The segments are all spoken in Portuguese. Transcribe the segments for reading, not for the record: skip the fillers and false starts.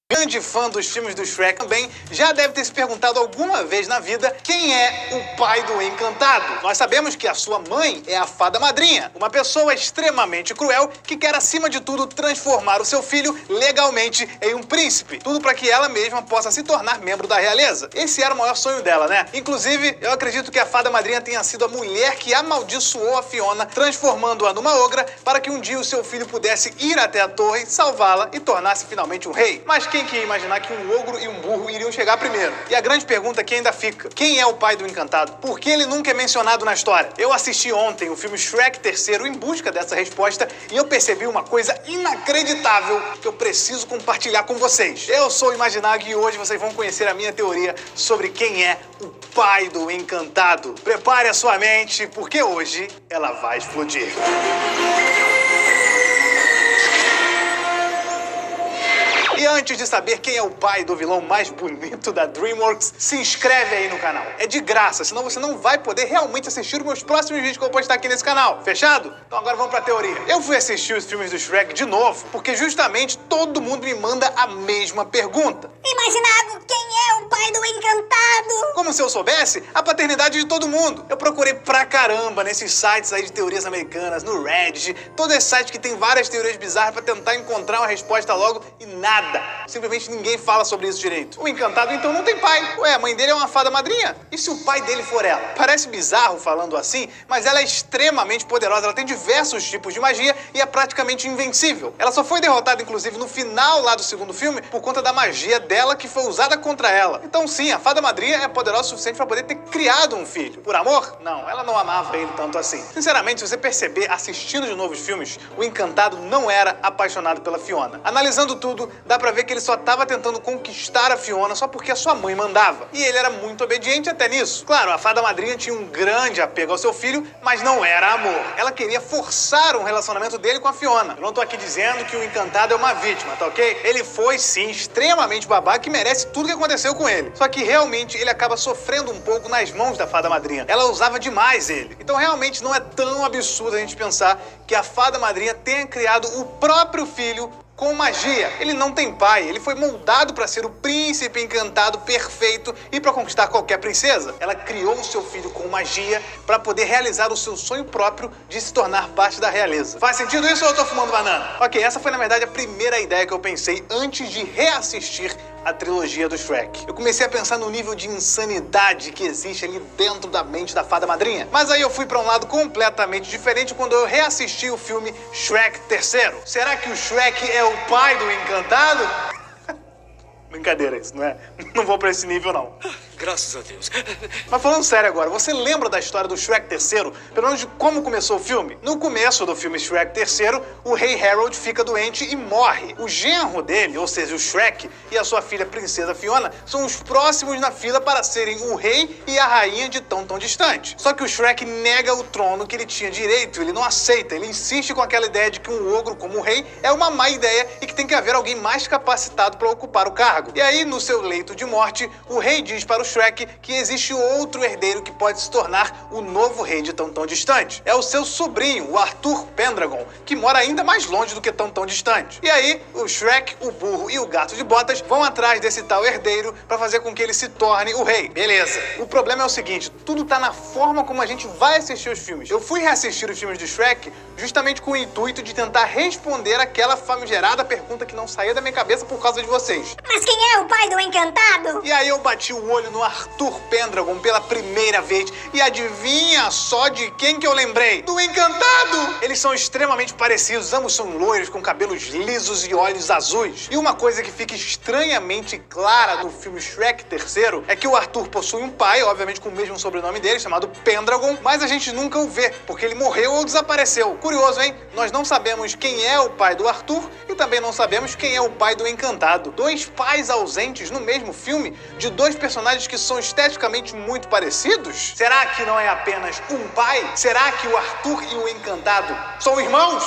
Grande fã dos filmes do Shrek também já deve ter se perguntado alguma vez na vida quem é o pai do Encantado. Nós sabemos que a sua mãe é a fada madrinha, uma pessoa extremamente cruel que quer acima de tudo transformar o seu filho legalmente em um príncipe, tudo para que ela mesma possa se tornar membro da realeza. Esse era o maior sonho dela, né? Inclusive, eu acredito que a fada madrinha tenha sido a mulher que amaldiçoou a Fiona, transformando-a numa ogra para que um dia o seu filho pudesse ir até a torre, salvá-la e tornar-se finalmente um rei. Mas quem que ia imaginar que um ogro e um burro iriam chegar primeiro? E a grande pergunta que ainda fica: quem é o pai do Encantado? Por que ele nunca é mencionado na história? Eu assisti ontem o filme Shrek III em busca dessa resposta e eu percebi uma coisa inacreditável que eu preciso compartilhar com vocês. Eu sou o Imaginag e hoje vocês vão conhecer a minha teoria sobre quem é o pai do Encantado. Prepare a sua mente, porque hoje ela vai explodir. E antes de saber quem é o pai do vilão mais bonito da DreamWorks, se inscreve aí no canal. É de graça, senão você não vai poder realmente assistir os meus próximos vídeos que eu vou postar aqui nesse canal. Fechado? Então agora vamos pra teoria. Eu fui assistir os filmes do Shrek de novo, porque justamente todo mundo me manda a mesma pergunta. Imaginado, quem é o pai do Encantado? Como se eu soubesse a paternidade de todo mundo. Eu procurei pra caramba nesses sites aí de teorias americanas, no Reddit, todo esse site que tem várias teorias bizarras pra tentar encontrar uma resposta logo e nada. Simplesmente ninguém fala sobre isso direito. O Encantado então não tem pai. Ué, a mãe dele é uma fada madrinha? E se o pai dele for ela? Parece bizarro falando assim, mas ela é extremamente poderosa. Ela tem diversos tipos de magia e é praticamente invencível. Ela só foi derrotada, inclusive, no final lá do segundo filme, por conta da magia dela que foi usada contra ela. Então sim, a fada madrinha é poderosa o suficiente para poder ter criado um filho. Por amor? Não, ela não amava ele tanto assim. Sinceramente, se você perceber assistindo de novo os filmes, o Encantado não era apaixonado pela Fiona. Analisando tudo, dá pra ver que ele só tava tentando conquistar a Fiona só porque a sua mãe mandava. E ele era muito obediente até nisso. Claro, a fada madrinha tinha um grande apego ao seu filho, mas não era amor. Ela queria forçar um relacionamento dele com a Fiona. Eu não tô aqui dizendo que o Encantado é uma vítima, tá ok? Ele foi, sim, extremamente babaca e merece tudo que aconteceu com ele. Só que realmente ele acaba sofrendo um pouco nas mãos da fada madrinha. Ela usava demais ele. Então realmente não é tão absurdo a gente pensar que a fada madrinha tenha criado o próprio filho com magia. Ele não tem pai, ele foi moldado para ser o príncipe encantado perfeito e para conquistar qualquer princesa. Ela criou o seu filho com magia para poder realizar o seu sonho próprio de se tornar parte da realeza. Faz sentido isso ou eu tô fumando banana? Ok, essa foi na verdade a primeira ideia que eu pensei antes de reassistir a trilogia do Shrek. Eu comecei a pensar no nível de insanidade que existe ali dentro da mente da fada madrinha. Mas aí eu fui para um lado completamente diferente quando eu reassisti o filme Shrek III. Será que o Shrek é o pai do Encantado? Brincadeira isso, não é? Não vou pra esse nível, não. Graças a Deus. Mas falando sério agora, você lembra da história do Shrek III? Pelo menos de como começou o filme? No começo do filme Shrek III, o rei Harold fica doente e morre. O genro dele, ou seja, o Shrek, e a sua filha princesa Fiona são os próximos na fila para serem o rei e a rainha de tão distante. Só que o Shrek nega o trono que ele tinha direito, ele não aceita, ele insiste com aquela ideia de que um ogro como rei é uma má ideia e que tem que haver alguém mais capacitado para ocupar o cargo. E aí, no seu leito de morte, o rei diz para o Shrek que existe outro herdeiro que pode se tornar o novo rei de tão distante. É o seu sobrinho, o Arthur Pendragon, que mora ainda mais longe do que tão distante. E aí, o Shrek, o burro e o gato de botas vão atrás desse tal herdeiro para fazer com que ele se torne o rei. Beleza. O problema é o seguinte, tudo tá na forma como a gente vai assistir os filmes. Eu fui reassistir os filmes do Shrek justamente com o intuito de tentar responder aquela famigerada pergunta que não saía da minha cabeça por causa de vocês. Mas quem é o pai do Encantado? E aí eu bati o olho no Arthur Pendragon pela primeira vez e adivinha só de quem que eu lembrei? Do Encantado! Eles são extremamente parecidos, ambos são loiros com cabelos lisos e olhos azuis. E uma coisa que fica estranhamente clara no filme Shrek III é que o Arthur possui um pai, obviamente com o mesmo sobrenome dele, chamado Pendragon, mas a gente nunca o vê, porque ele morreu ou desapareceu. Curioso, hein? Nós não sabemos quem é o pai do Arthur e também não sabemos quem é o pai do Encantado. Dois pais ausentes no mesmo filme de dois personagens que são esteticamente muito parecidos? Será que não é apenas um pai? Será que o Arthur e o Encantado são irmãos?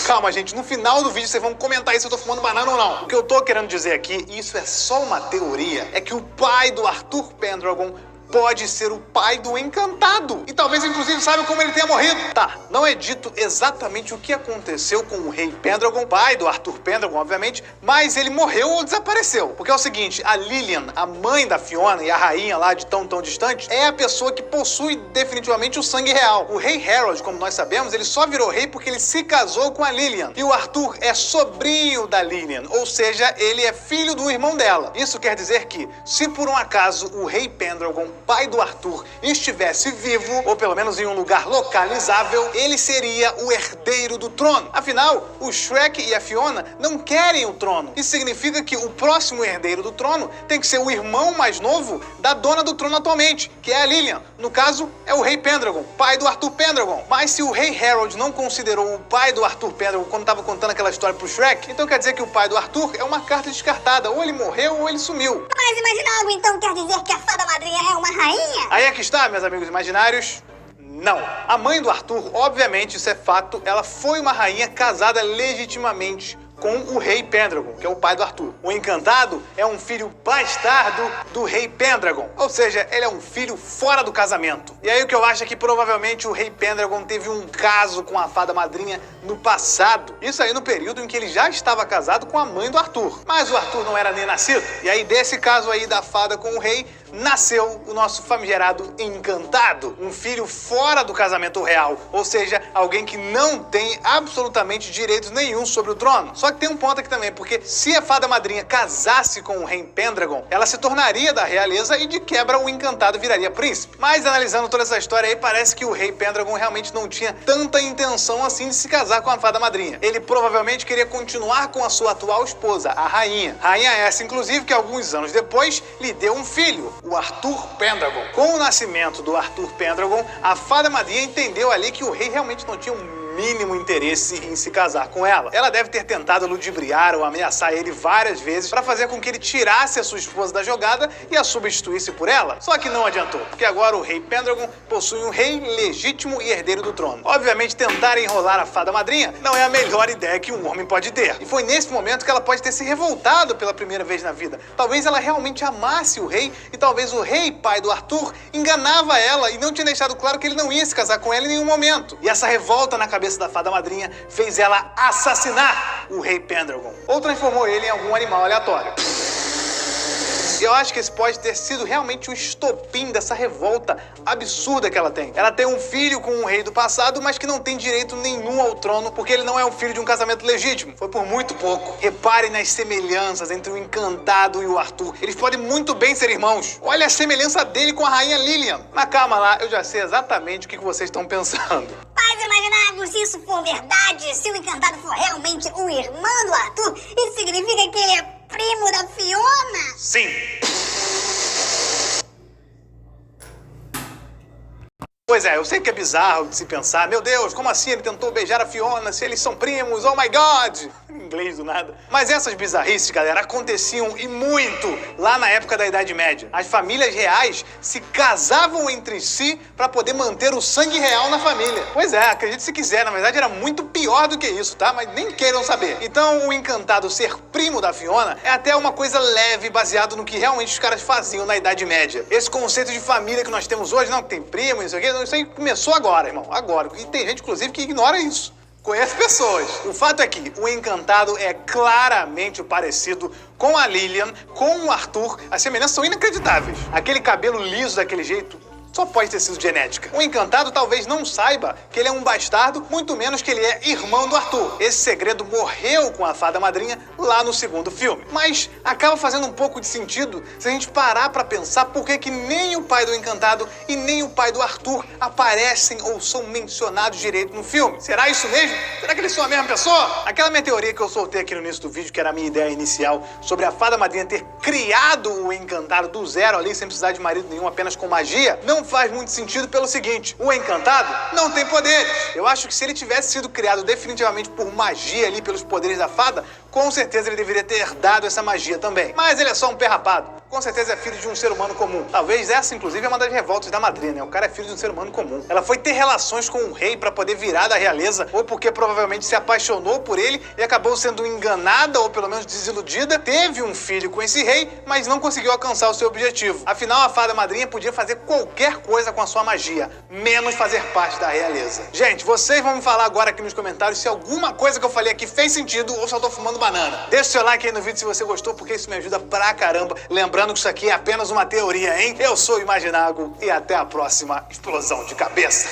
Calma, gente, no final do vídeo vocês vão comentar se eu tô fumando banana ou não. O que eu tô querendo dizer aqui, e isso é só uma teoria, é que o pai do Arthur Pendragon pode ser o pai do Encantado. E talvez, inclusive, saiba como ele tenha morrido. Tá, não é dito exatamente o que aconteceu com o rei Pendragon, pai do Arthur Pendragon, obviamente, mas ele morreu ou desapareceu. Porque é o seguinte, a Lilian, a mãe da Fiona e a rainha lá de tão distante, é a pessoa que possui definitivamente o sangue real. O rei Harold, como nós sabemos, ele só virou rei porque ele se casou com a Lilian. E o Arthur é sobrinho da Lilian, ou seja, ele é filho do irmão dela. Isso quer dizer que, se por um acaso o rei Pendragon, pai do Arthur, estivesse vivo, ou pelo menos em um lugar localizável, ele seria o herdeiro do trono. Afinal, o Shrek e a Fiona não querem o trono. Isso significa que o próximo herdeiro do trono tem que ser o irmão mais novo da dona do trono atualmente, que é a Lilian. No caso, é o rei Pendragon, pai do Arthur Pendragon. Mas se o rei Harold não considerou o pai do Arthur Pendragon quando estava contando aquela história pro Shrek, então quer dizer que o pai do Arthur é uma carta descartada. Ou ele morreu ou ele sumiu. Mas imaginar algo então quer dizer que a fada madrinha é uma rainha? Aí é que está, meus amigos imaginários. Não. A mãe do Arthur, obviamente, isso é fato, ela foi uma rainha casada legitimamente com o rei Pendragon, que é o pai do Arthur. O Encantado é um filho bastardo do rei Pendragon, ou seja, ele é um filho fora do casamento. E aí o que eu acho é que provavelmente o rei Pendragon teve um caso com a fada madrinha no passado. Isso aí no período em que ele já estava casado com a mãe do Arthur. Mas o Arthur não era nem nascido. E aí desse caso aí da fada com o rei, nasceu o nosso famigerado Encantado, um filho fora do casamento real, ou seja, alguém que não tem absolutamente direitos nenhum sobre o trono. Só que tem um ponto aqui também, porque se a fada madrinha casasse com o rei Pendragon, ela se tornaria da realeza e de quebra o Encantado viraria príncipe. Mas analisando toda essa história aí, parece que o rei Pendragon realmente não tinha tanta intenção assim de se casar com a fada madrinha. Ele provavelmente queria continuar com a sua atual esposa, a rainha. Rainha essa, inclusive, que alguns anos depois lhe deu um filho, o Arthur Pendragon. Com o nascimento do Arthur Pendragon, a fada madrinha entendeu ali que o rei realmente não tinha um mínimo interesse em se casar com ela. Ela deve ter tentado ludibriar ou ameaçar ele várias vezes para fazer com que ele tirasse a sua esposa da jogada e a substituísse por ela. Só que não adiantou, porque agora o rei Pendragon possui um rei legítimo e herdeiro do trono. Obviamente, tentar enrolar a fada madrinha não é a melhor ideia que um homem pode ter. E foi nesse momento que ela pode ter se revoltado pela primeira vez na vida. Talvez ela realmente amasse o rei e talvez o rei, pai do Arthur, enganava ela e não tinha deixado claro que ele não ia se casar com ela em nenhum momento. E essa revolta na cabeça da fada madrinha fez ela assassinar o rei Pendragon, ou transformou ele em algum animal aleatório. Eu acho que esse pode ter sido realmente o estopim dessa revolta absurda que ela tem. Ela tem um filho com um rei do passado, mas que não tem direito nenhum ao trono, porque ele não é um filho de um casamento legítimo. Foi por muito pouco. Reparem nas semelhanças entre o Encantado e o Arthur. Eles podem muito bem ser irmãos. Olha a semelhança dele com a rainha Lilian. Mas calma lá, eu já sei exatamente o que vocês estão pensando. Mas imaginar, se isso for verdade, se o Encantado for realmente o irmão do Arthur, isso significa que ele é primo da Fiona? Sim. Pois é, eu sei que é bizarro de se pensar, meu Deus, como assim ele tentou beijar a Fiona se eles são primos? Oh my God! Em inglês do nada. Mas essas bizarrices, galera, aconteciam e muito lá na época da Idade Média. As famílias reais se casavam entre si para poder manter o sangue real na família. Pois é, acredite se quiser, na verdade era muito pior do que isso, tá? Mas nem queiram saber. Então o Encantado ser primo da Fiona é até uma coisa leve, baseado no que realmente os caras faziam na Idade Média. Esse conceito de família que nós temos hoje, não, que tem primo, isso aqui, isso aí começou agora, irmão, agora. E tem gente, inclusive, que ignora isso. Conhece pessoas. O fato é que o Encantado é claramente parecido com a Lilian, com o Arthur. As semelhanças são inacreditáveis. Aquele cabelo liso daquele jeito só pode ter sido genética. O Encantado talvez não saiba que ele é um bastardo, muito menos que ele é irmão do Arthur. Esse segredo morreu com a fada madrinha lá no segundo filme. Mas acaba fazendo um pouco de sentido se a gente parar pra pensar por que nem o pai do Encantado e nem o pai do Arthur aparecem ou são mencionados direito no filme. Será isso mesmo? Será que eles são a mesma pessoa? Aquela minha teoria que eu soltei aqui no início do vídeo, que era a minha ideia inicial, sobre a fada madrinha ter criado o Encantado do zero ali, sem precisar de marido nenhum, apenas com magia, não faz muito sentido pelo seguinte: o Encantado não tem poderes. Eu acho que se ele tivesse sido criado definitivamente por magia ali, pelos poderes da fada, com certeza ele deveria ter herdado essa magia também. Mas ele é só um pé rapado. Com certeza é filho de um ser humano comum. Talvez essa, inclusive, é uma das revoltas da madrinha, né? O cara é filho de um ser humano comum. Ela foi ter relações com o rei pra poder virar da realeza, ou porque provavelmente se apaixonou por ele e acabou sendo enganada, ou pelo menos desiludida. Teve um filho com esse rei, mas não conseguiu alcançar o seu objetivo. Afinal, a fada madrinha podia fazer qualquer coisa com a sua magia, menos fazer parte da realeza. Gente, vocês vão me falar agora aqui nos comentários se alguma coisa que eu falei aqui fez sentido ou se eu tô fumando banana. Deixa o seu like aí no vídeo se você gostou, porque isso me ajuda pra caramba. Lembrando que isso aqui é apenas uma teoria, hein? Eu sou o Imaginago e até a próxima explosão de cabeça.